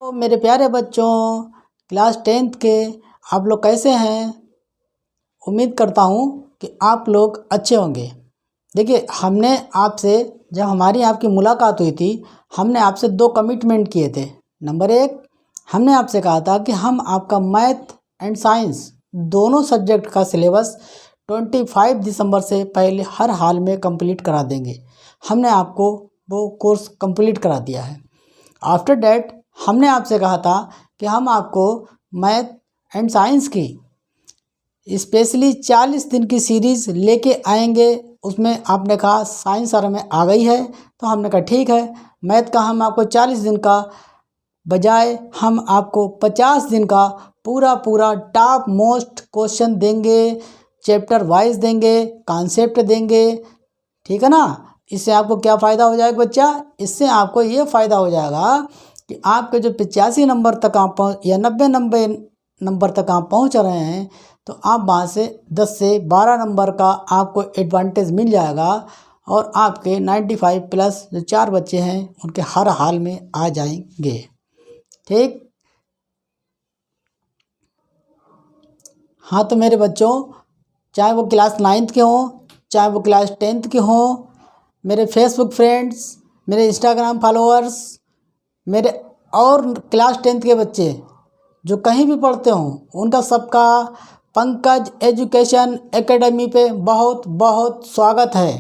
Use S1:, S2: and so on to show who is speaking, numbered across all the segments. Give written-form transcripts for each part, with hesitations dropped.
S1: तो मेरे प्यारे बच्चों, क्लास 10th के आप लोग कैसे हैं? उम्मीद करता हूँ कि आप लोग अच्छे होंगे। देखिए, हमने आपसे जब हमारी आपकी मुलाकात हुई थी, हमने आपसे 2 कमिटमेंट किए थे। नंबर 1, हमने आपसे कहा था कि हम आपका मैथ एंड साइंस दोनों सब्जेक्ट का सिलेबस 25 दिसंबर से पहले हर हाल में कंप्लीट करा देंगे। हमने आपको वो कोर्स कंप्लीट करा दिया है। आफ्टर डैट हमने आपसे कहा था कि हम आपको मैथ एंड साइंस की स्पेशली 40 दिन की सीरीज़ लेके आएंगे। उसमें आपने कहा साइंस सर में आ गई है, तो हमने कहा ठीक है। मैथ का हम आपको 40 दिन का बजाय हम आपको 50 दिन का पूरा टॉप मोस्ट क्वेश्चन देंगे, चैप्टर वाइज देंगे, कॉन्सेप्ट देंगे। ठीक है ना? इससे आपको क्या फ़ायदा हो जाएगा बच्चा? इससे आपको ये फ़ायदा हो जाएगा कि आपके जो 85 नंबर तक आप या 90 नंबर तक आप पहुंच रहे हैं, तो आप वहाँ से 10 से 12 नंबर का आपको एडवांटेज मिल जाएगा और आपके 95 प्लस जो 4 बच्चे हैं उनके हर हाल में आ जाएंगे। ठीक? हाँ, तो मेरे बच्चों, चाहे वो क्लास 9th के हों, चाहे वो क्लास 10th के हों, मेरे फेसबुक फ्रेंड्स, मेरे इंस्टाग्राम फॉलोअर्स, मेरे और क्लास 10th के बच्चे जो कहीं भी पढ़ते हों, उनका सबका पंकज एजुकेशन एकेडमी पे बहुत बहुत स्वागत है।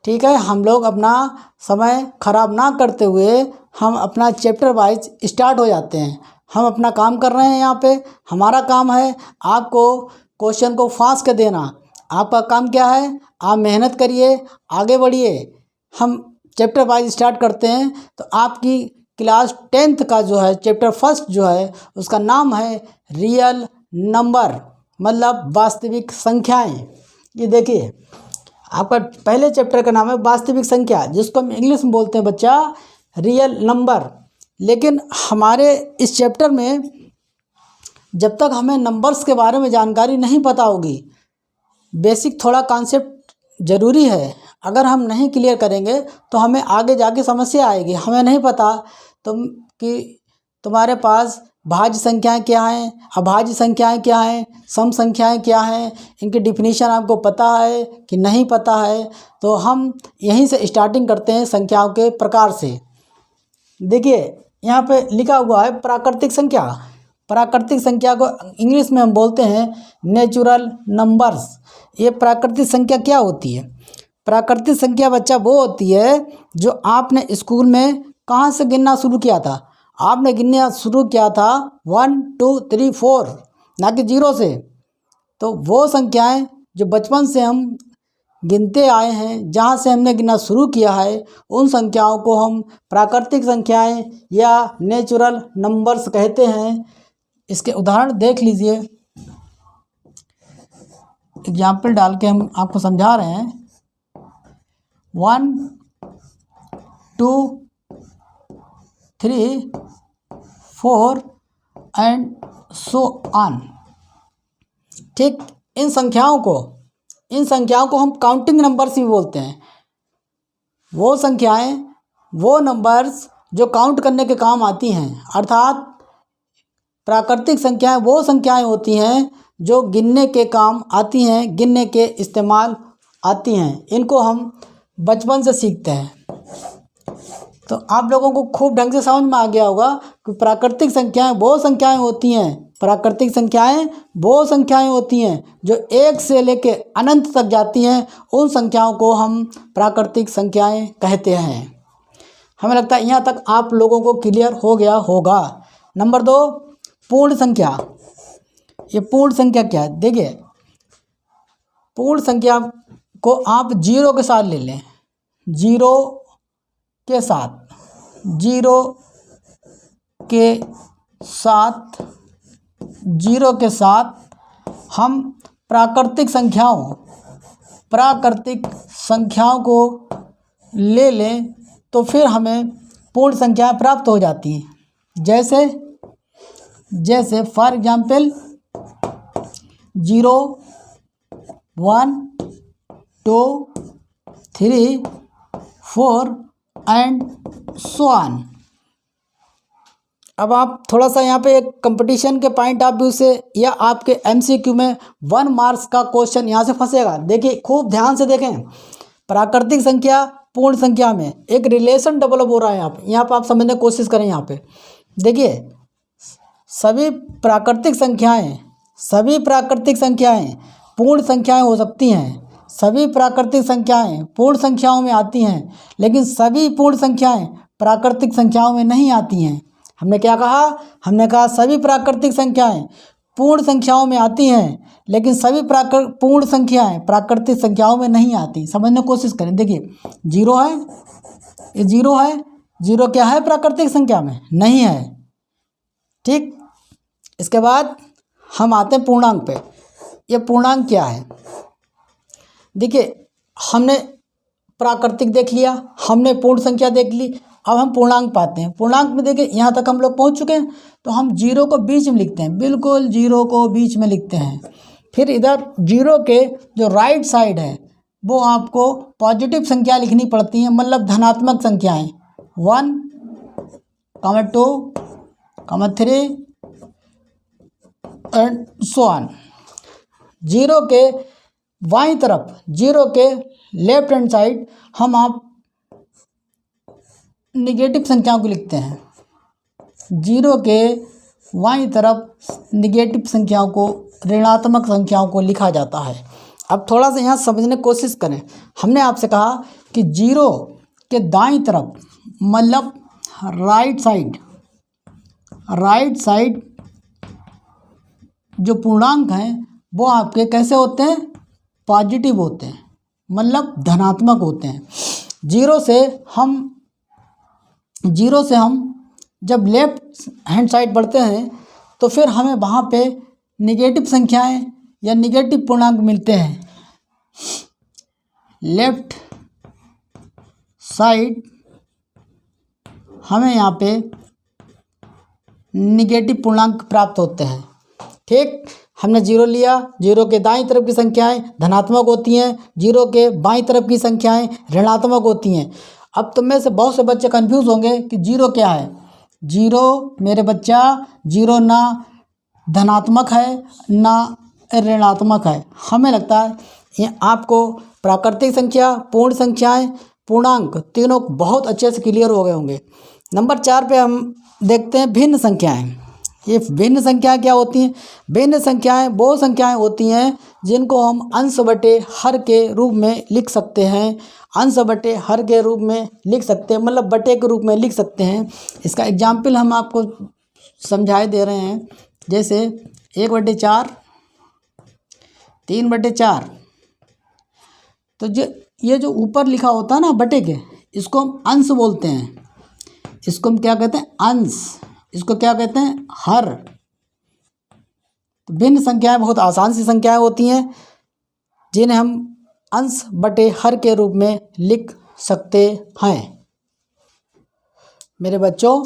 S1: ठीक है? हम लोग अपना समय ख़राब ना करते हुए हम अपना चैप्टर वाइज स्टार्ट हो जाते हैं। हम अपना काम कर रहे हैं यहाँ पे। हमारा काम है आपको क्वेश्चन को फास्ट कर देना। आपका काम क्या है? आप मेहनत करिए, आगे बढ़िए। हम चैप्टर वाइज स्टार्ट करते हैं। तो आपकी क्लास 10th का जो है चैप्टर फर्स्ट जो है उसका नाम है रियल नंबर, मतलब वास्तविक संख्याएं। ये देखिए, आपका पहले चैप्टर का नाम है वास्तविक संख्या, जिसको हम इंग्लिश में बोलते हैं बच्चा रियल नंबर। लेकिन हमारे इस चैप्टर में जब तक हमें नंबर्स के बारे में जानकारी नहीं पता होगी, बेसिक थोड़ा कॉन्सेप्ट ज़रूरी है। अगर हम नहीं क्लियर करेंगे तो हमें आगे जाके समस्या आएगी। हमें नहीं पता कि तुम्हारे पास भाज्य संख्याएं क्या हैं, अभाज्य संख्याएं क्या हैं, सम संख्याएं क्या हैं, इनकी डिफिनीशन आपको पता है कि नहीं पता है। तो हम यहीं से स्टार्टिंग करते हैं संख्याओं के प्रकार से। देखिए, यहाँ पे लिखा हुआ है प्राकृतिक संख्या। प्राकृतिक संख्या को इंग्लिश में हम बोलते हैं नेचुरल नंबर्स। ये प्राकृतिक संख्या क्या होती है? प्राकृतिक संख्या बच्चा वो होती है जो आपने स्कूल में कहाँ से गिनना शुरू किया था। आपने गिनना शुरू किया था 1 2 3 4, ना कि 0 से। तो वो संख्याएं जो बचपन से हम गिनते आए हैं, जहाँ से हमने गिनना शुरू किया है, उन संख्याओं को हम प्राकृतिक संख्याएं या नेचुरल नंबर्स कहते हैं। इसके उदाहरण देख लीजिए, एग्जाम्पल डाल के हम आपको समझा रहे हैं। 1 2 3 4 एंड सो ऑन। ठीक, इन संख्याओं को हम काउंटिंग नंबर्स भी बोलते हैं। वो संख्याएं, वो नंबर्स जो काउंट करने के काम आती हैं। अर्थात प्राकृतिक संख्याएं वो संख्याएं होती हैं जो गिनने के काम आती हैं, गिनने के इस्तेमाल आती हैं। इनको हम बचपन से सीखते हैं। तो आप लोगों को खूब ढंग से समझ में आ गया होगा कि प्राकृतिक संख्याएं वो संख्याएं होती हैं, प्राकृतिक संख्याएं वो संख्याएं होती हैं जो 1 से लेके अनंत तक जाती हैं। उन संख्याओं को हम प्राकृतिक संख्याएं कहते हैं। हमें लगता है यहाँ तक आप लोगों को क्लियर हो गया होगा। नंबर 2, पूर्ण संख्या। ये पूर्ण संख्या क्या है? देखिए, पूर्ण संख्या को आप 0 के साथ ले लें। 0 के साथ हम प्राकृतिक संख्याओं को ले लें तो फिर हमें पूर्ण संख्याएं प्राप्त हो जाती हैं। जैसे for example 0 1 2 3 4 and so on. अब आप थोड़ा सा यहाँ पे एक कंपटीशन के पॉइंट ऑफ व्यू से या आपके एमसीक्यू में 1 मार्क्स का क्वेश्चन यहाँ से फंसेगा। देखिए खूब ध्यान से देखें, प्राकृतिक संख्या पूर्ण संख्या में एक रिलेशन डेवलप हो रहा है यहाँ पे आप समझने की कोशिश करें। यहाँ पे देखिए सभी प्राकृतिक संख्याएं पूर्ण संख्याएं हो सकती हैं, सभी प्राकृतिक संख्याएं पूर्ण संख्याओं में आती हैं, लेकिन सभी पूर्ण संख्याएं प्राकृतिक संख्याओं में नहीं आती हैं। हमने क्या कहा? हमने कहा सभी प्राकृतिक संख्याएं पूर्ण संख्याओं में आती हैं, लेकिन सभी पूर्ण संख्याएं प्राकृतिक संख्याओं में नहीं आती। समझने की कोशिश करें। देखिए 0 है, ये 0 है, 0 क्या है प्राकृतिक संख्या में? नहीं है। ठीक, इसके बाद हम आते हैं पूर्णांक पे। ये पूर्णांक क्या है? देखिए हमने प्राकृतिक देख लिया, हमने पूर्ण संख्या देख ली, अब हम पूर्णांक पाते हैं। पूर्णांक में देखिए यहाँ तक हम लोग पहुँच चुके हैं, तो हम 0 को बीच में लिखते हैं, बिल्कुल 0 को बीच में लिखते हैं। फिर इधर 0 के जो राइट साइड है वो आपको पॉजिटिव संख्या लिखनी पड़ती हैं, मतलब धनात्मक संख्याएं 1, 2, 3 एंड सो ऑन। 0 के बाईं तरफ, 0 के लेफ्ट हैंड साइड हम आप निगेटिव संख्याओं को लिखते हैं। 0 के बाईं तरफ निगेटिव संख्याओं को, ऋणात्मक संख्याओं को लिखा जाता है। अब थोड़ा सा यहाँ समझने की कोशिश करें। हमने आपसे कहा कि 0 के दाईं तरफ, मतलब राइट साइड जो पूर्णांक हैं वो आपके कैसे होते हैं? पॉजिटिव होते हैं, मतलब धनात्मक होते हैं। 0 से हम जब लेफ्ट हैंड साइड बढ़ते हैं तो फिर हमें वहाँ पे निगेटिव संख्याएं या निगेटिव पूर्णांक मिलते हैं। लेफ्ट साइड हमें यहाँ पे निगेटिव पूर्णांक प्राप्त होते हैं। ठीक, हमने 0 लिया, 0 के दाईं तरफ की संख्याएं धनात्मक होती हैं, 0 के बाईं तरफ की संख्याएं ऋणात्मक होती हैं। अब तुम में से बहुत से बच्चे कंफ्यूज होंगे कि 0 क्या है। 0 मेरे बच्चा, 0 ना धनात्मक है ना ऋणात्मक है। हमें लगता है ये आपको प्राकृतिक संख्या, पूर्ण संख्याएं, पूर्णांक तीनों बहुत अच्छे से क्लियर हो गए होंगे। नंबर 4 पे हम देखते हैं भिन्न संख्याएं। ये भिन्न संख्याएं क्या होती हैं? भिन्न संख्याएं वो संख्याएं होती हैं जिनको हम अंश बटे हर के रूप में लिख सकते हैं। अंश बटे हर के रूप में लिख सकते हैं, मतलब बटे के रूप में लिख सकते हैं। इसका एग्जाम्पल हम आपको समझाए दे रहे हैं। जैसे 1/4, 3/4। तो ये जो ऊपर लिखा होता है ना बटे के, इसको हम अंश बोलते हैं। इसको हम क्या कहते हैं? अंश। इसको क्या कहते हैं? हर। तो भिन्न संख्याएं बहुत आसान सी संख्याएं होती हैं जिन्हें हम अंश बटे हर के रूप में लिख सकते हैं। मेरे बच्चों,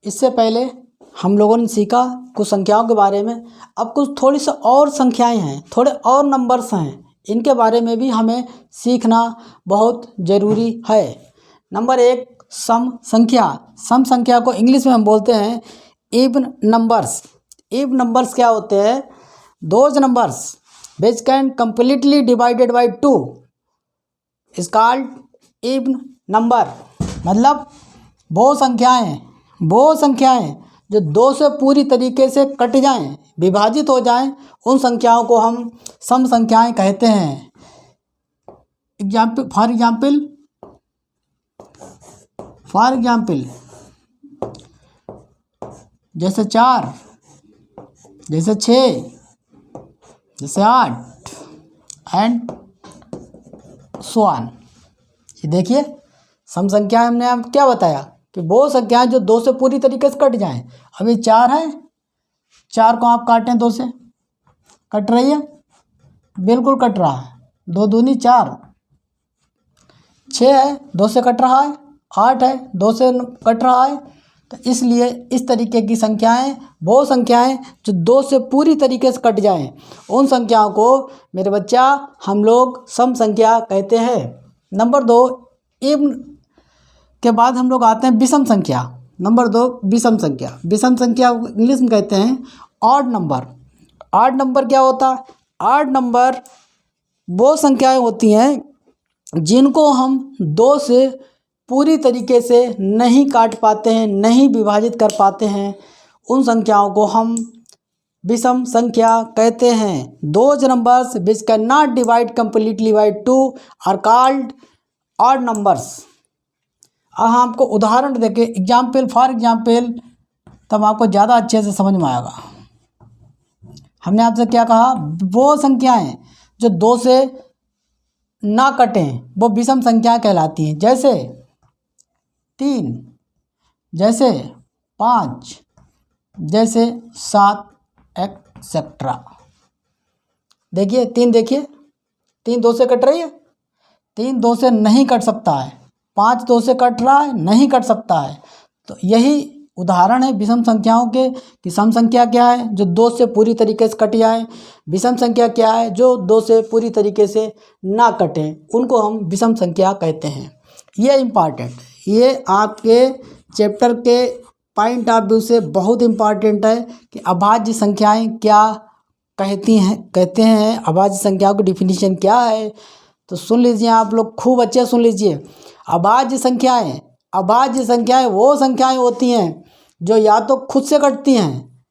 S1: इससे पहले हम लोगों ने सीखा कुछ संख्याओं के बारे में। अब कुछ थोड़ी सी और संख्याएं हैं, थोड़े और नंबर्स हैं, इनके बारे में भी हमें सीखना बहुत ज़रूरी है। नंबर 1, सम संख्या। सम संख्या को इंग्लिश में हम बोलते हैं इवन नंबर्स। इवन नंबर्स क्या होते हैं? Those numbers which can completely divided by 2 is called even number. मतलब वो संख्याएं जो 2 से पूरी तरीके से कट जाएं, विभाजित हो जाएं, उन संख्याओं को हम सम संख्याएं कहते हैं। फॉर एग्जाम्पल जैसे 4, जैसे 6, जैसे 8 एंड सो ऑन। ये देखिए सम संख्याएं हमने आप क्या बताया कि वो संख्याएं जो 2 से पूरी तरीके से कट जाएं। अभी 4 है, 4 को आप काटें 2 से, कट रही है? बिल्कुल कट रहा है। 2 दूनी 4। 6 है, 2 से कट रहा है। 8 है, 2 से कट रहा है। तो इसलिए इस तरीके की संख्याएं, वो संख्याएं जो 2 से पूरी तरीके से कट जाएं, उन संख्याओं को मेरे बच्चा हम लोग सम संख्या कहते हैं। नंबर 2, इवन के बाद हम लोग आते हैं विषम संख्या। नंबर 2 विषम संख्या। विषम संख्या इंग्लिश में कहते हैं ऑड नंबर। ऑड नंबर क्या होता है? ऑड नंबर वो संख्याएं होती हैं जिनको हम 2 से पूरी तरीके से नहीं काट पाते हैं, नहीं विभाजित कर पाते हैं, उन संख्याओं को हम विषम संख्या कहते हैं। Those numbers which can not divide completely by 2 are called odd numbers. अब हम आपको उदाहरण देके एग्जाम्पल फॉर एग्जाम्पल, तब आपको ज़्यादा अच्छे से समझ में आएगा। हमने आपसे क्या कहा? वो संख्याएं जो 2 से ना कटें वो विषम संख्याएं कहलाती हैं। जैसे 3, जैसे 5, जैसे 7 एक्सेट्रा। देखिए 3, देखिए 3 2 से कट रही है, 3 2 से नहीं कट सकता है, 5 2 से कट रहा है, नहीं कट सकता है। तो यही उदाहरण है विषम संख्याओं के कि सम संख्या क्या है जो 2 से पूरी तरीके से कट जाए, विषम संख्या क्या है जो 2 से पूरी तरीके से ना कटें, उनको हम विषम संख्या कहते हैं। ये इम्पॉर्टेंट, ये आपके चैप्टर के पॉइंट ऑफ व्यू से बहुत इम्पॉर्टेंट है कि अभाज्य संख्याएं क्या कहते हैं, अभाज्य संख्याओं की डिफिनीशन क्या है। तो सुन लीजिए आप लोग, खूब अच्छे सुन लीजिए। अभाज्य संख्याएं वो संख्याएं होती हैं जो या तो खुद से कटती हैं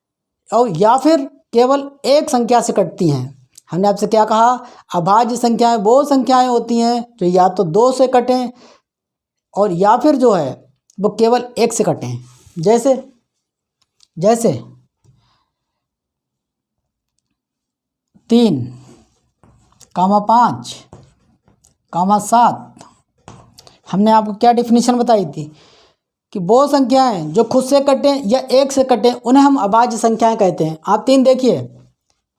S1: और या फिर केवल एक संख्या से कटती हैं। हमने आपसे क्या कहा? अभाज्य संख्याएं वो संख्याएं होती हैं जो या तो 2 से कटें और या फिर जो है वो केवल एक से कटें। जैसे 3, 5, 7। हमने आपको क्या डिफिनीशन बताई थी कि वो संख्याएं जो खुद से कटें या एक से कटें उन्हें हम अभाज्य संख्याएं कहते हैं। आप 3 देखिए,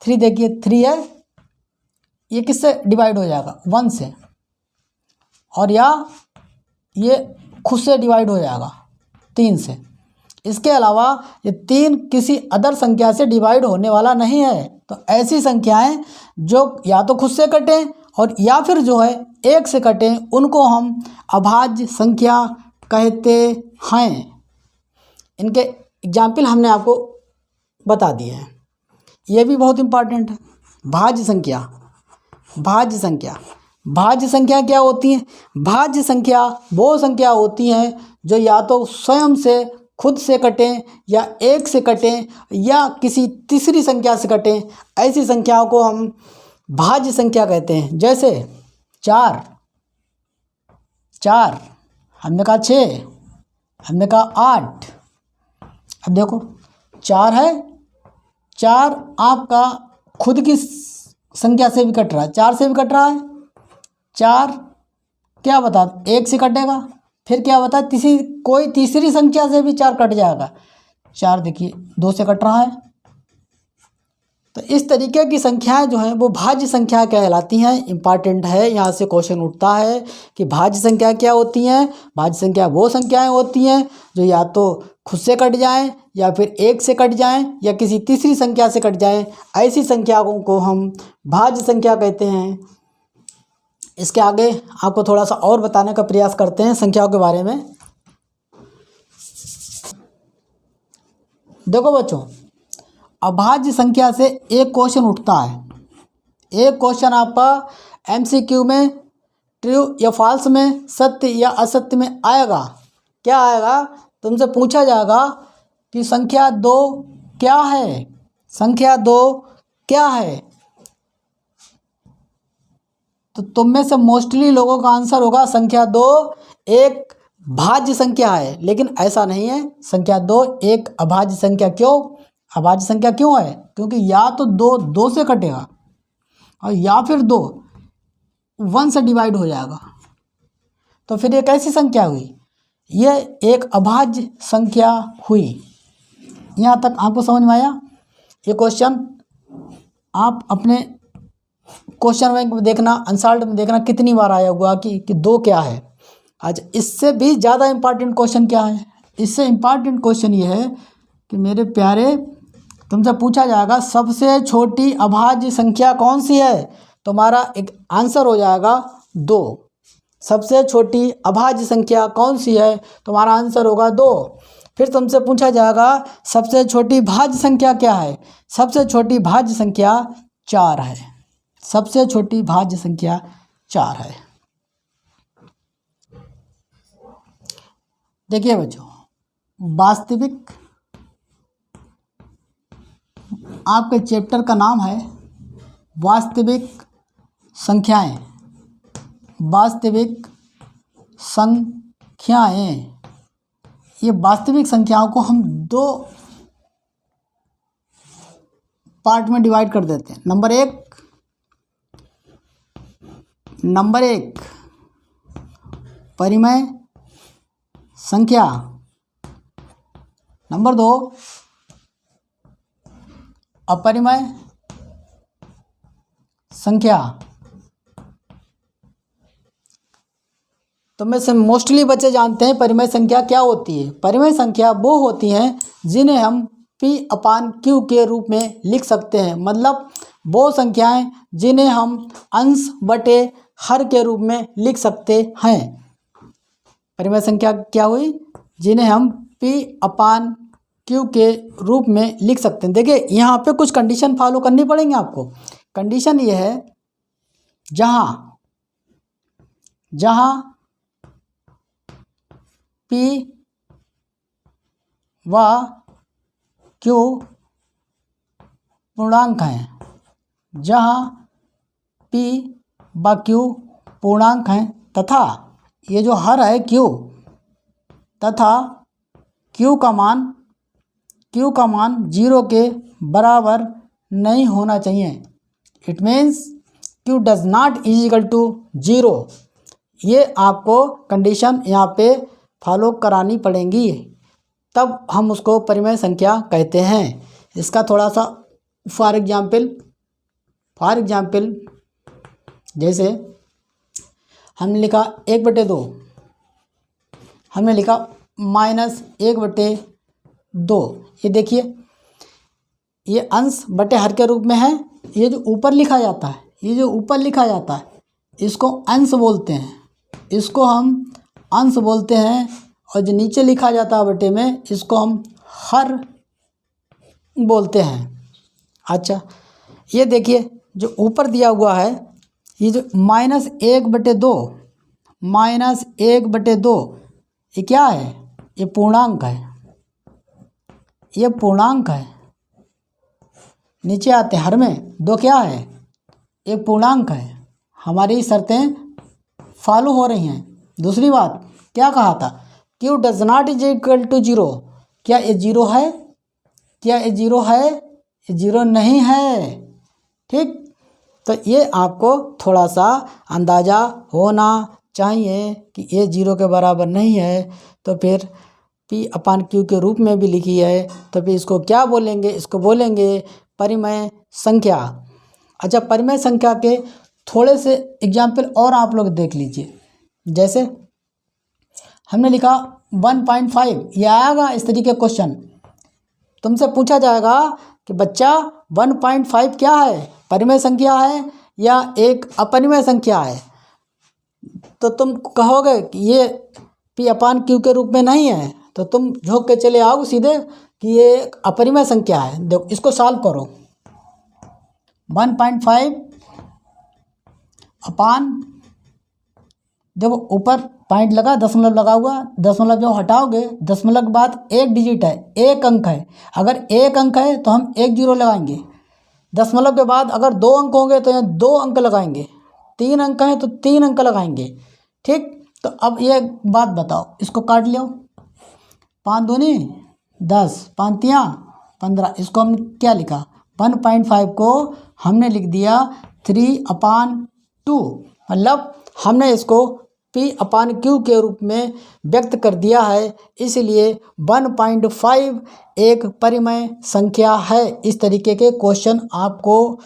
S1: 3 देखिए, 3 है, ये किससे डिवाइड हो जाएगा? 1 से, और या ये खुद से डिवाइड हो जाएगा 3 से। इसके अलावा ये 3 किसी अदर संख्या से डिवाइड होने वाला नहीं है। तो ऐसी संख्याएं जो या तो खुद से कटें और या फिर जो है एक से कटें, उनको हम अभाज्य संख्या कहते हैं। इनके एग्जाम्पल हमने आपको बता दिए हैं। ये भी बहुत इम्पॉर्टेंट है। भाज्य संख्या क्या होती है? भाज्य संख्या वो संख्या होती हैं जो या तो स्वयं से खुद से कटें या एक से कटें या किसी तीसरी संख्या से कटें। ऐसी संख्याओं को हम भाज्य संख्या कहते हैं। जैसे 4, हमने कहा 6, हमने कहा 8। अब देखो 4 है, 4 आपका खुद की संख्या से भी कट रहा है, 4 से भी कट रहा है। 4 क्या बता, 1 से कटेगा, फिर क्या बता, कोई तीसरी संख्या से भी 4 कट जाएगा। 4 देखिए 2 से कट रहा है। तो इस तरीके की संख्याएं जो हैं वो भाज्य संख्या कहलाती हैं। इम्पॉर्टेंट है, यहाँ से क्वेश्चन उठता है कि भाज्य संख्या क्या होती हैं। भाज्य संख्या वो संख्याएं होती हैं जो या तो खुद से कट जाएं या फिर एक से कट जाएं या किसी तीसरी संख्या से कट जाएं। ऐसी संख्याओं को हम भाज्य संख्या कहते हैं। इसके आगे आपको थोड़ा सा और बताने का प्रयास करते हैं संख्याओं के बारे में। देखो बच्चों, अभाज्य संख्या से एक क्वेश्चन उठता है। एक क्वेश्चन आपका एमसीक्यू में ट्रू या फॉल्स में, सत्य या असत्य में आएगा। क्या आएगा? तुमसे पूछा जाएगा कि संख्या 2 क्या है, संख्या 2 क्या है। तो तुम में से मोस्टली लोगों का आंसर होगा संख्या 2 एक भाज्य संख्या है। लेकिन ऐसा नहीं है, संख्या 2 एक अभाज्य संख्या। क्यों अभाज्य संख्या क्यों है? क्योंकि या तो 2 से कटेगा और या फिर 2 1 से डिवाइड हो जाएगा। तो फिर ये कैसी संख्या हुई? ये एक अभाज्य संख्या हुई। यहाँ तक आपको समझ में आया? ये क्वेश्चन आप अपने क्वेश्चन बैंक में देखना, अनसॉल्व्ड में देखना कितनी बार आया हुआ कि 2 क्या है। आज इससे भी ज़्यादा इम्पॉर्टेंट क्वेश्चन क्या है? इससे इम्पॉर्टेंट क्वेश्चन ये है कि मेरे प्यारे, तुमसे पूछा जाएगा सबसे छोटी अभाज्य संख्या कौन सी है। तुम्हारा एक आंसर हो जाएगा 2। सबसे छोटी अभाज्य संख्या कौन सी है? तुम्हारा आंसर होगा 2। फिर तुमसे पूछा जाएगा सबसे छोटी भाज्य संख्या क्या है। सबसे छोटी भाज्य संख्या 4 है। सबसे छोटी भाज्य संख्या 4 है। देखिए बच्चों, वास्तविक, आपके चैप्टर का नाम है वास्तविक संख्याएं। वास्तविक संख्याएं, ये वास्तविक संख्याओं को हम 2 पार्ट में डिवाइड कर देते हैं। नंबर एक परिमेय संख्या, नंबर 2 अपरिमेय संख्या। तो में से मोस्टली बच्चे जानते हैं परिमेय संख्या क्या होती है। परिमेय संख्या वो होती हैं जिन्हें हम P/Q के रूप में लिख सकते हैं। मतलब वो संख्याएं जिन्हें हम अंश बटे हर के रूप में लिख सकते हैं। परिमेय संख्या क्या हुई, जिन्हें हम P/Q के रूप में लिख सकते हैं। देखिए यहाँ पे कुछ कंडीशन फॉलो करनी पड़ेंगी आपको। कंडीशन ये है, जहाँ P व Q पूर्णांक हैं, जहाँ P व Q पूर्णांक हैं तथा ये जो हर है Q, तथा Q का मान 0 के बराबर नहीं होना चाहिए। It means Q does not is equal to 0। ये आपको कंडीशन यहाँ पे फॉलो करानी पड़ेंगी, तब हम उसको परिमेय संख्या कहते हैं। इसका थोड़ा सा फॉर एग्जाम्पल जैसे हमने लिखा 1/2, हमने लिखा -1/2। ये देखिए, ये अंश बटे हर के रूप में है। ये जो ऊपर लिखा जाता है, इसको अंश बोलते हैं, इसको हम अंश बोलते हैं। और जो नीचे लिखा जाता है बटे में, इसको हम हर बोलते हैं। अच्छा, ये देखिए जो ऊपर दिया हुआ है, ये जो -1/2, ये क्या है, ये पूर्णांक है। नीचे आते हर में 2 क्या है, एक पूर्णांक है। हमारी शर्तें फॉलो हो रही हैं। दूसरी बात क्या कहा था, Q does not is equal to 0। क्या ये 0 है? ये 0 नहीं है। ठीक, तो ये आपको थोड़ा सा अंदाज़ा होना चाहिए कि ये 0 के बराबर नहीं है। तो फिर P/Q के रूप में भी लिखी है, तो फिर इसको क्या बोलेंगे, इसको बोलेंगे परिमेय संख्या। अच्छा, परिमेय संख्या के थोड़े से एग्जाम्पल और आप लोग देख लीजिए। जैसे हमने लिखा 1.5, ये आएगा इस तरीके क्वेश्चन। तुमसे पूछा जाएगा कि बच्चा 1.5 क्या है, परिमेय संख्या है या एक अपरिमेय संख्या है। तो तुम कहोगे कि ये P/Q के रूप में नहीं है, तो तुम झोंक के चले आओगे सीधे कि ये अपरिमेय संख्या है। देखो इसको सॉल्व करो। 1.5 अपान, देखो ऊपर पॉइंट लगा, दशमलव लगा हुआ, दशमलव जो हटाओगे, दशमलव के बाद एक डिजिट है, एक अंक है। अगर एक अंक है तो हम 1 0 लगाएंगे। दशमलव के बाद अगर 2 अंक होंगे तो यहाँ 2 अंक लगाएंगे। 3 अंक हैं तो 3 अंक लगाएंगे। ठीक, तो अब ये बात बताओ, इसको काट लो। 5 दूनी 10, 5 तियाँ 15। इसको हमने क्या लिखा, 1.5 को हमने लिख दिया 3/2। मतलब हमने इसको P/Q के रूप में व्यक्त कर दिया है। इसलिए 1.5 एक परिमेय संख्या है। इस तरीके के क्वेश्चन आपको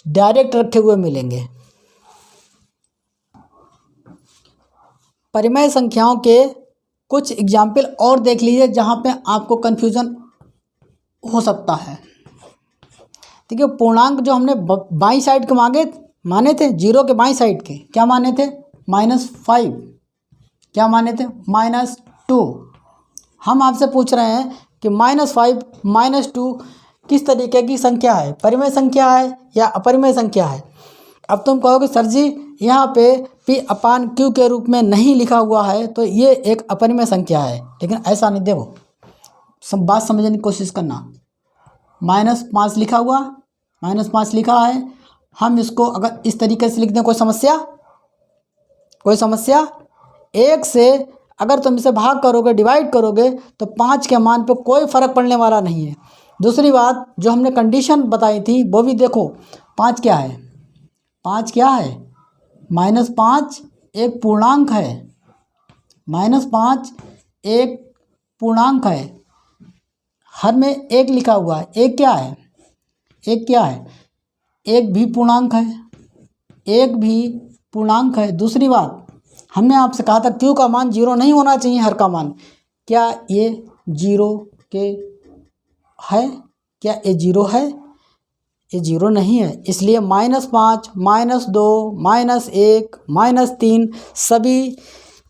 S1: डायरेक्ट रखे हुए मिलेंगे। परिमेय संख्याओं के कुछ एग्जाम्पल और देख लीजिए जहाँ पे आपको कन्फ्यूज़न हो सकता है। देखिए, पूर्णांक जो हमने बाईं साइड के माने थे, 0 के बाईं साइड के क्या माने थे, -5। क्या माने थे, -2। हम आपसे पूछ रहे हैं कि -5 -2 किस तरीके की संख्या है, परिमेय संख्या है या अपरिमेय संख्या है। अब तुम कहोगे सर जी यहाँ पे P/Q के रूप में नहीं लिखा हुआ है तो ये एक अपरिमेय संख्या है, लेकिन ऐसा नहीं। देखो सब बात समझने की कोशिश करना। -5 लिखा हुआ, -5 लिखा है, हम इसको अगर इस तरीके से लिख दें, कोई समस्या? कोई समस्या? 1 से अगर तुम इसे भाग करोगे, डिवाइड करोगे तो 5 के मान पे कोई फ़र्क पड़ने वाला नहीं है। दूसरी बात जो हमने कंडीशन बताई थी वो भी देखो, 5 क्या है? 5 क्या है? -5 एक पूर्णांक है, -5 एक पूर्णांक है, हर में 1 लिखा हुआ है। 1 क्या है? 1 क्या है? 1 भी पूर्णांक है, 1 भी पूर्णांक है। दूसरी बात हमने आपसे कहा था Q का मान 0 नहीं होना चाहिए, हर का मान। क्या ये 0 के है? क्या ये 0 है? ये 0 नहीं है, इसलिए -5 -2 -1 -3 सभी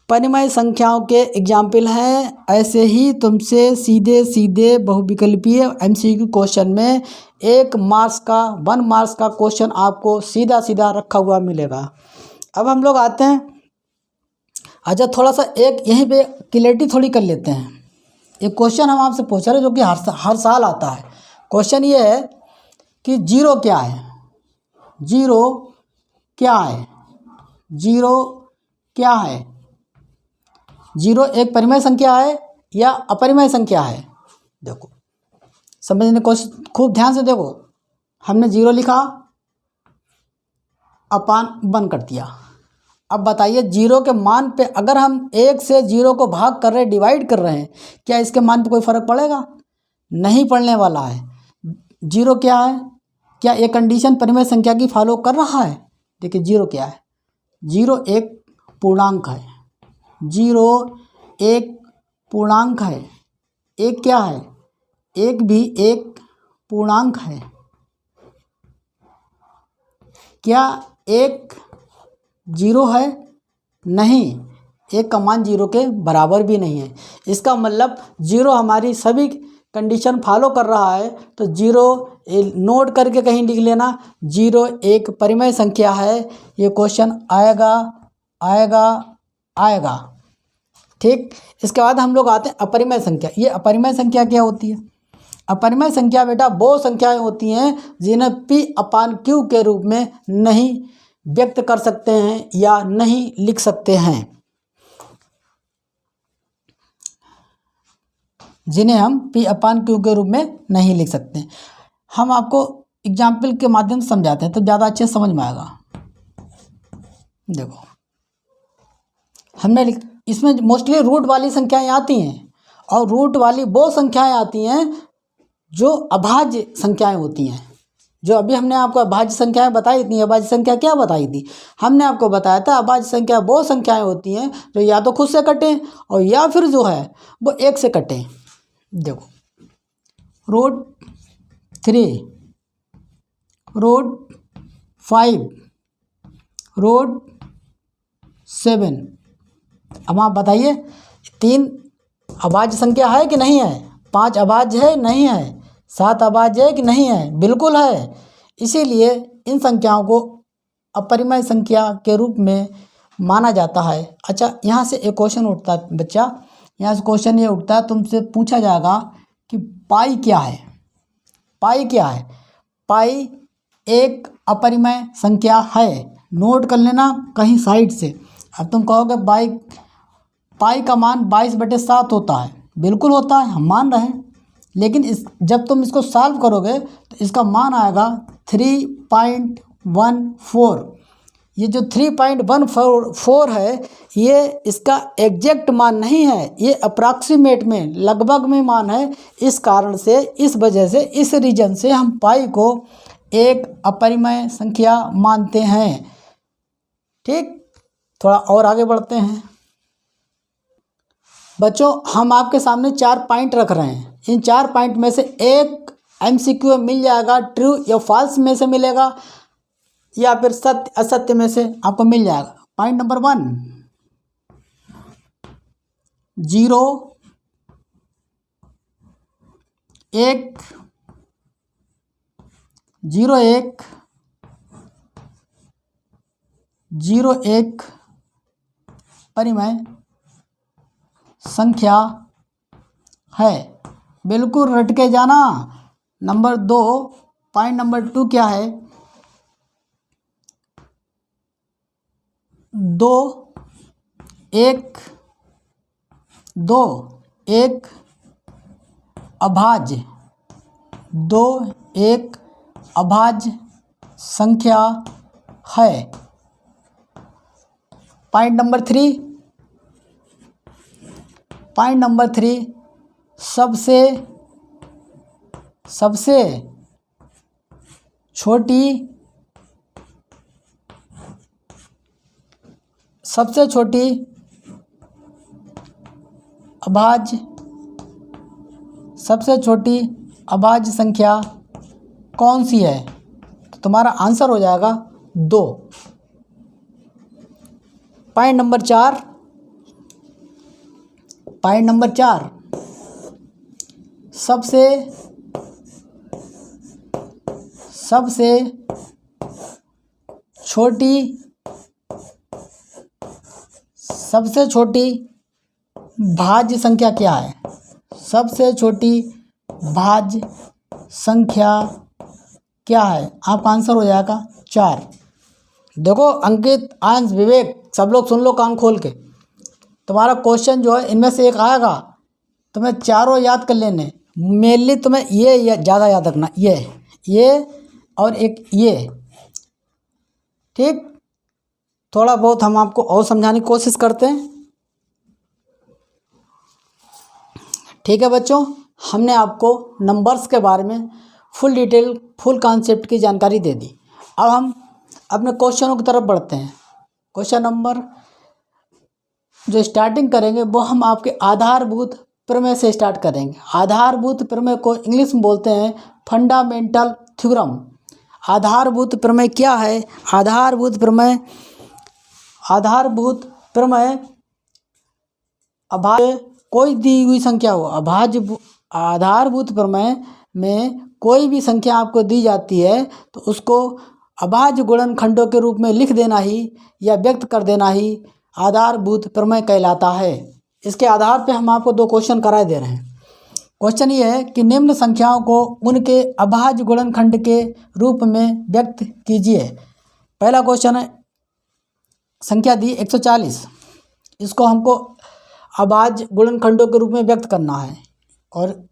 S1: परिमेय संख्याओं के एग्जाम्पल हैं। ऐसे ही तुमसे सीधे सीधे बहुविकल्पीय MCQ क्वेश्चन में 1 मार्क्स का क्वेश्चन आपको सीधा सीधा रखा हुआ मिलेगा। अब हम लोग आते हैं, अच्छा थोड़ा सा एक यहीं पे क्लैरिटी थोड़ी कर लेते हैं। एक क्वेश्चन हम आपसे पूछ रहे हैं जो कि हर साल आता है। क्वेश्चन ये है कि 0 क्या है? 0 क्या है? 0 क्या है? 0 एक परिमेय संख्या है या अपरिमेय संख्या है? देखो समझने की कोशिश, खूब ध्यान से देखो। हमने 0 लिखा, अपान 1 कर दिया। अब बताइए 0 के मान पे अगर हम 1 से 0 को भाग कर रहे हैं, डिवाइड कर रहे हैं, क्या इसके मान पे कोई फ़र्क पड़ेगा? नहीं पड़ने वाला है। 0 क्या है? क्या ये कंडीशन परिमेय संख्या की फॉलो कर रहा है? देखिए 0 क्या है? 0 एक पूर्णांक है, 0 एक पूर्णांक है। 1 क्या है? 1 भी एक पूर्णांक है। क्या 1 0 है? नहीं, 1 का मान 0 के बराबर भी नहीं है। इसका मतलब 0 हमारी सभी कंडीशन फॉलो कर रहा है, तो 0 नोट करके कहीं लिख लेना। 0 एक परिमेय संख्या है। ये क्वेश्चन आएगा आएगा आएगा। ठीक, इसके बाद हम लोग आते हैं अपरिमेय संख्या। ये अपरिमेय संख्या क्या होती है? अपरिमेय संख्या बेटा वो संख्याएं होती हैं जिन्हें P/Q के रूप में नहीं व्यक्त कर सकते हैं या नहीं लिख सकते हैं, जिन्हें हम P/Q के रूप में नहीं लिख सकते। हम आपको एग्जाम्पल के माध्यम से समझाते हैं तो ज़्यादा अच्छे से समझ में आएगा। देखो हमने इसमें मोस्टली रूट वाली संख्याएं आती हैं, और रूट वाली वो संख्याएं आती हैं जो अभाज्य संख्याएं होती हैं। जो अभी हमने आपको अभाज्य संख्याएं बताई थी, अभाज्य संख्या क्या बताई थी? हमने आपको बताया था अभाज्य संख्या वो संख्याएं होती हैं जो या तो खुद से कटें और या फिर जो है वो 1 से कटें। देखो √3, √5, √7। अब आप बताइए 3 अभाज्य संख्या है कि नहीं है? 5 अभाज्य है नहीं है? 7 अभाज्य है कि नहीं है? बिल्कुल है। इसीलिए इन संख्याओं को अपरिमेय संख्या के रूप में माना जाता है। अच्छा यहाँ से एक क्वेश्चन उठता है बच्चा, यहाँ से क्वेश्चन ये उठता है, तुमसे पूछा जाएगा कि पाई क्या है? पाई क्या है? पाई एक अपरिमेय संख्या है। नोट कर लेना कहीं साइड से। अब तुम कहोगे पाई का मान 22/7 होता है। बिल्कुल होता है, हम मान रहे हैं, लेकिन जब तुम इसको सॉल्व करोगे तो इसका मान आएगा 3.14। ये जो 3.14 है ये इसका एग्जैक्ट मान नहीं है, ये अप्रॉक्सीमेट में लगभग में मान है। इस कारण से, इस वजह से, इस रीजन से हम पाई को एक अपरिमेय संख्या मानते हैं। ठीक, थोड़ा और आगे बढ़ते हैं बच्चों। हम आपके सामने 4 पॉइंट रख रहे हैं। इन 4 पॉइंट में से एक MCQ में मिल जाएगा, ट्रू या फॉल्स में से मिलेगा, या फिर सत्य असत्य में से आपको मिल जाएगा। पॉइंट नंबर 1, 0 एक 01 01 परिमेय संख्या है। बिल्कुल रट के जाना। नंबर 2 पॉइंट नंबर 2 क्या है? 2 एक अभाज्य 2 एक अभाज्य संख्या है। पॉइंट नंबर 3 सबसे छोटी अभाज्य संख्या कौन सी है? तो तुम्हारा आंसर हो जाएगा 2। पॉइंट नंबर 4 सबसे छोटी भाज्य संख्या क्या है? सबसे छोटी भाज्य संख्या क्या है? आपका आंसर हो जाएगा 4। देखो अंकित, अंश, विवेक, सब लोग सुन लो कान खोल के। तुम्हारा क्वेश्चन जो है इनमें से एक आएगा, तुम्हें चारों याद कर लेने। मेनली तुम्हें ये ज़्यादा याद रखना, ये और एक ये। ठीक, थोड़ा बहुत हम आपको और समझाने की कोशिश करते हैं। ठीक है बच्चों, हमने आपको नंबर्स के बारे में फुल डिटेल, फुल कॉन्सेप्ट की जानकारी दे दी। अब हम अपने क्वेश्चनों की तरफ बढ़ते हैं। क्वेश्चन नंबर जो स्टार्टिंग करेंगे वो हम आपके आधारभूत प्रमेय से स्टार्ट करेंगे। आधारभूत प्रमेय को इंग्लिश में बोलते हैं फंडामेंटल थ्योरम। आधारभूत प्रमेय क्या है? आधारभूत प्रमेय अभाज्य कोई दी हुई संख्या हो। आधारभूत प्रमेय में कोई भी संख्या आपको दी जाती है तो उसको अभाज्य गुणनखंडों के रूप में लिख देना ही या व्यक्त कर देना ही आधारभूत प्रमेय कहलाता है। इसके आधार पे हम आपको 2 क्वेश्चन कराए दे रहे हैं। क्वेश्चन ये है कि निम्न संख्याओं को उनके अभाज्य गुणनखंड के रूप में व्यक्त कीजिए। पहला क्वेश्चन है, संख्या दी 140, इसको हमको अभाज्य गुणनखंडों के रूप में व्यक्त करना है। और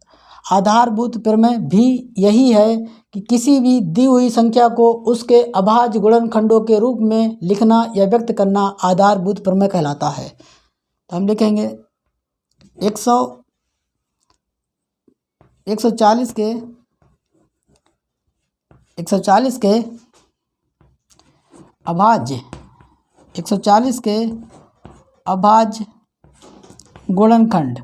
S1: आधारभूत प्रमेय भी यही है कि किसी भी दी हुई संख्या को उसके अभाज्य गुणनखंडों के रूप में लिखना या व्यक्त करना आधारभूत प्रमेय कहलाता है। तो हम लिखेंगे 140 के अभाज्य गुणनखंड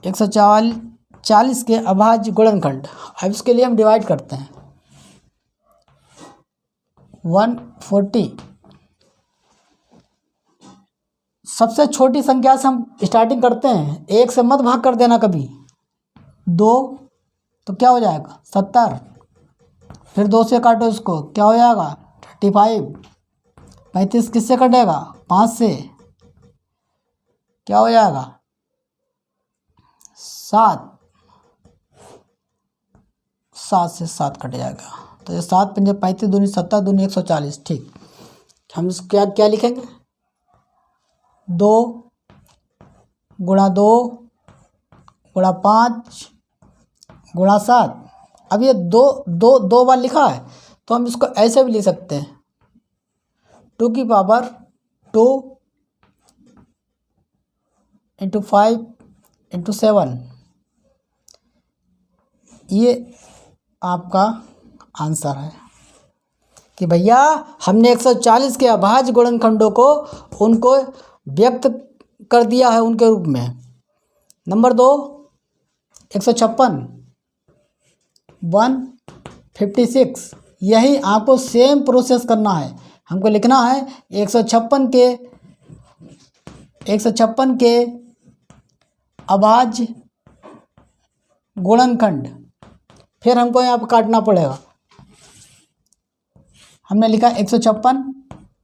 S1: 140 के अभाज्य गुणनखंड। अब इसके लिए हम डिवाइड करते हैं 140। सबसे छोटी संख्या से हम स्टार्टिंग करते हैं। 1 से मत भाग कर देना कभी। 2 तो क्या हो जाएगा 70, फिर 2 से काटो इसको, क्या हो जाएगा 35। 35 किससे कटेगा 5 से, क्या हो जाएगा 7 से 7 कट जाएगा। तो ये 7 पंजे 35 दूनी 70 दूनी 140। ठीक, हम इसको क्या लिखेंगे 2 गुणा 2 गुणा 5 गुणा 7। अब ये दो बार लिखा है तो हम इसको ऐसे भी लिख सकते हैं 2 की पावर 2 इंटू 5 इंटू 7। ये आपका आंसर है कि भैया हमने 140 के अभाज्य गुणनखंडों को उनको व्यक्त कर दिया है उनके रूप में। नंबर 2 156 156। यही आपको सेम प्रोसेस करना है। हमको लिखना है 156 के अभाज्य गुणनखंड। फिर हमको यहाँ पर काटना पड़ेगा। हमने लिखा 156,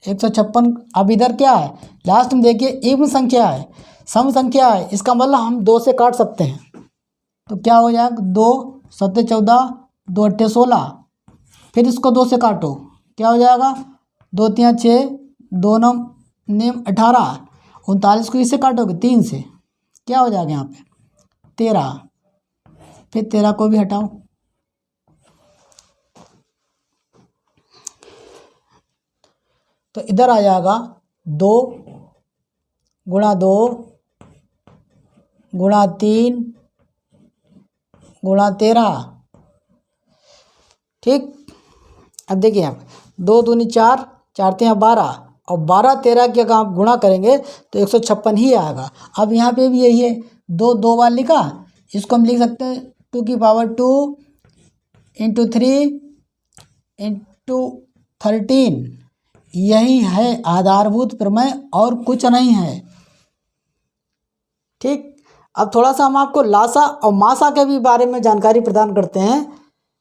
S1: 156। अब इधर क्या है, लास्ट में देखिए इवन संख्या है, सम संख्या है, इसका मतलब हम 2 से काट सकते हैं। तो क्या हो जाएगा, 2 7 14, 2 8 16। फिर इसको 2 से काटो, क्या हो जाएगा, 2 3 6, 2 9 18। 39 को इससे काटोगे 3 से, क्या हो जाएगा यहाँ पे 13। फिर 13 को भी हटाओ, तो इधर आ जाएगा 2 गुणा 2 गुणा 3 गुणा 13। ठीक। अब देखिए यहाँ 2 दूनी 4, 4 3 12, और 12 13 के अगर आप गुणा करेंगे तो 156 ही आएगा। अब यहाँ पे भी यही है, 2 2 बार लिखा, इसको हम लिख सकते हैं 2 की पावर 2 इंटू 3 इंटू 13। यही है आधारभूत प्रमेय और कुछ नहीं है। ठीक। अब थोड़ा सा हम आपको लासा और मासा के भी बारे में जानकारी प्रदान करते हैं।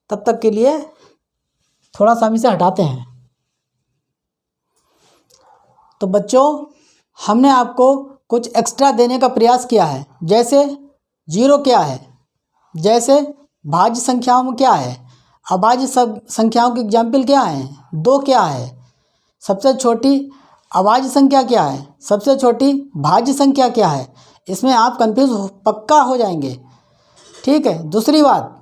S1: तब तक के लिए थोड़ा सा हम इसे हटाते हैं। तो बच्चों, हमने आपको कुछ एक्स्ट्रा देने का प्रयास किया है, जैसे 0 क्या है, जैसे भाज्य संख्याओं में क्या है, अभाज्य संख्याओं के एग्जाम्पल क्या हैं, 2 क्या है, सबसे छोटी अभाज्य संख्या क्या है, सबसे छोटी भाज्य संख्या क्या है। इसमें आप कंफ्यूज पक्का हो जाएंगे। ठीक है। दूसरी बात,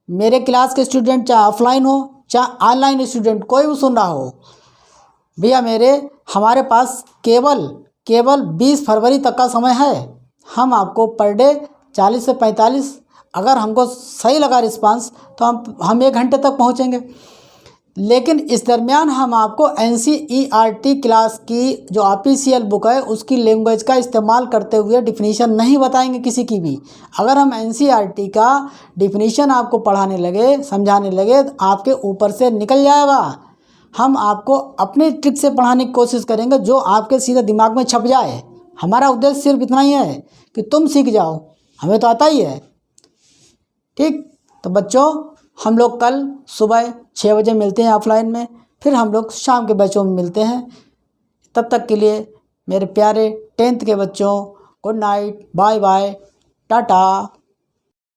S1: मेरे क्लास के स्टूडेंट चाहे ऑफलाइन हो चाहे ऑनलाइन स्टूडेंट कोई भी सुन रहा हो, भैया हमारे पास केवल 20 फरवरी तक का समय है। हम आपको पर डे 40 से 45, अगर हमको सही लगा रिस्पांस तो हम 1 घंटे तक पहुंचेंगे। लेकिन इस दरमियान हम आपको NCERT क्लास की जो ऑफिशियल बुक है उसकी लैंग्वेज का इस्तेमाल करते हुए डिफिनीशन नहीं बताएंगे किसी की भी। अगर हम NCERT का डिफिनीशन आपको पढ़ाने लगे, समझाने लगे, तो आपके ऊपर से निकल जाएगा। हम आपको अपने ट्रिक से पढ़ाने की कोशिश करेंगे जो आपके सीधे दिमाग में छप जाए। हमारा उद्देश्य सिर्फ इतना ही है कि तुम सीख जाओ, हमें तो आता ही है। ठीक। तो बच्चों, हम लोग कल सुबह 6 बजे मिलते हैं ऑफलाइन में, फिर हम लोग शाम के बैचों में मिलते हैं। तब तक के लिए मेरे प्यारे 10th के बच्चों, good night, bye bye, Tata.